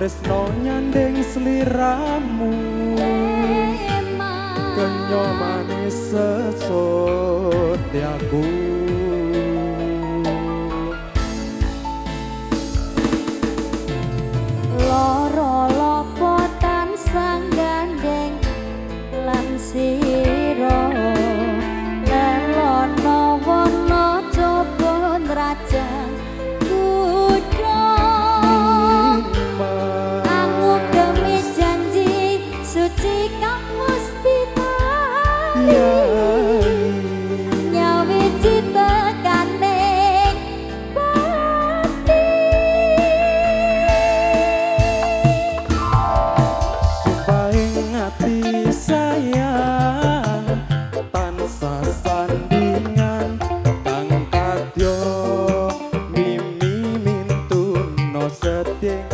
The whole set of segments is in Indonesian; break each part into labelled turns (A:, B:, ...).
A: tresno nyanding sliramu kenyo manis sesotyaku
B: loro lopo tansang gandeng lan sira lelono wono coba nrajang kuda aku demi janji suci kang mesti nyawi cita kaning pati
A: sumpahing ati sayang tansah sandingan kang kadya mimi mintuno seting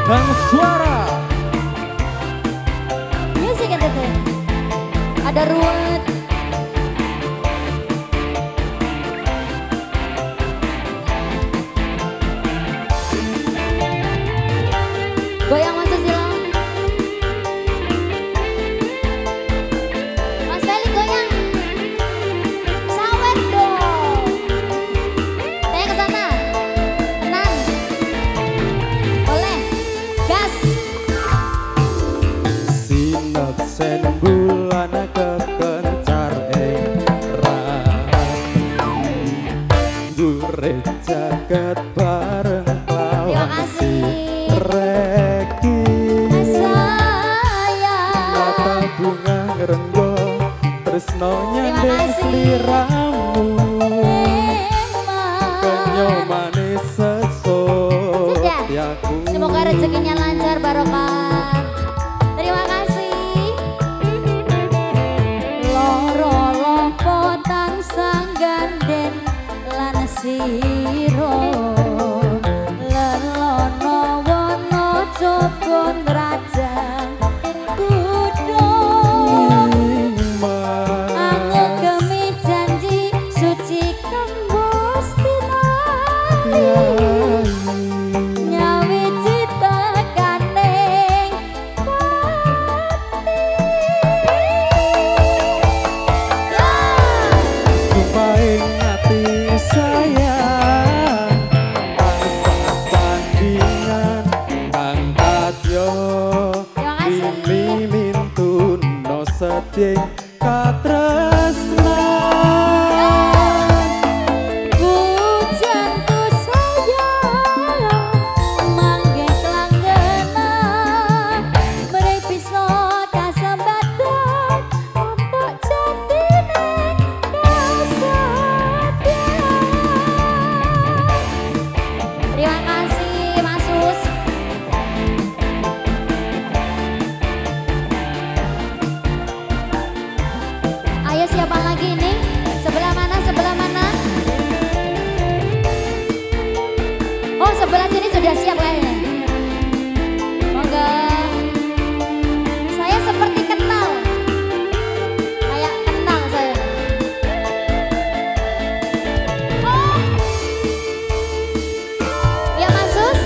A: dan suara
B: musik yang ada ruwet goyang Mas Susilo Mas Feli goyang sawet dong saya kesana tenang boleh gas
A: sinet sen bulan kekencar gure jagat bareng lawan si reki mata bunga ngerenggo tresno nyanding sliramu kenyo manis sesotyaku
B: semoga rezekinya lancar barokah terima kasih loro lopo tansang gandeng lan sira lelono wono coba nrajang kuda aku gemi janji suci kembus nyawi cita kaning
A: sumpahing ati sayang tansah sandingan kang kadya mimi mintuno seting katresnan
B: hujanku sayang mangke kelanggenan mrih bisa kasembadan untuk jatine kasadyan terima kasih Mas Sus ayo siapa lagi nih sebelah mana oh sebelah sini sudah siap kayaknya monggo saya seperti kenal kayak kenal saya oh ya Mas Sus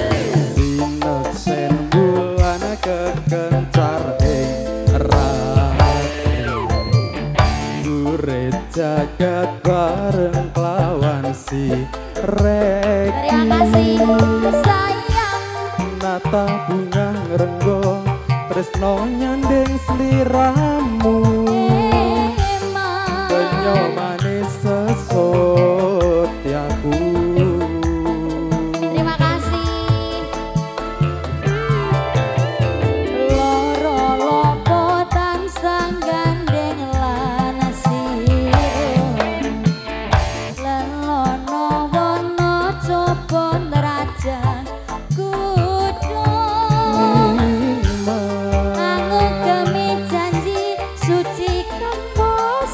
A: sinet sen bulan kekencar gure jagat bareng lawan si reki
B: terima kasih sayang
A: nata bunga ngerenggo tresno nyanding sliramu kenyo manis sesotyaku
B: terima kasih loro lopo tansang gandeng lan sira lelono wono coba nrajang kuda aku gemi janji suci kembus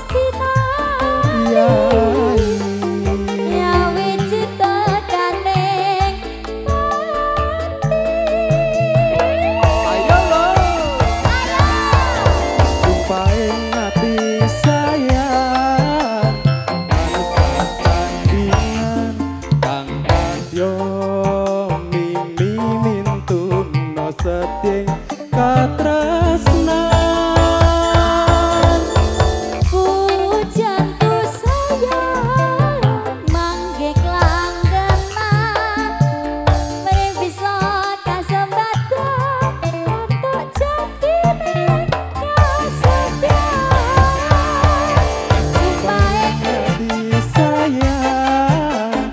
A: seting katresnan.
B: Pujan tu sayang manggih langgenan mrih bisa kasembatan untuk jatine kasetiaan supaya
A: Hati sayang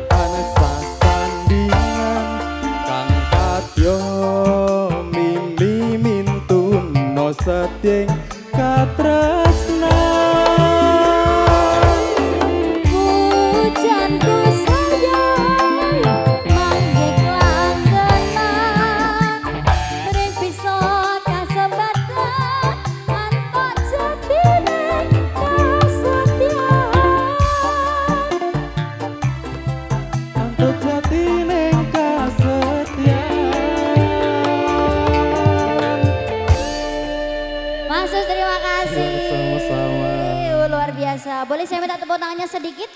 A: anesa sandingan kang kadya mimi mintuno seting katresnan.
B: Pujan tu sayang manggih langgenan mrih bisa kasembatan tanpa jatine kasetiaan.
A: Antut jatine kasetiaan.
B: Mas Sus, terima kasih.
A: Sama-sama.
B: Luar biasa. Boleh saya minta tepuk tangannya sedikit?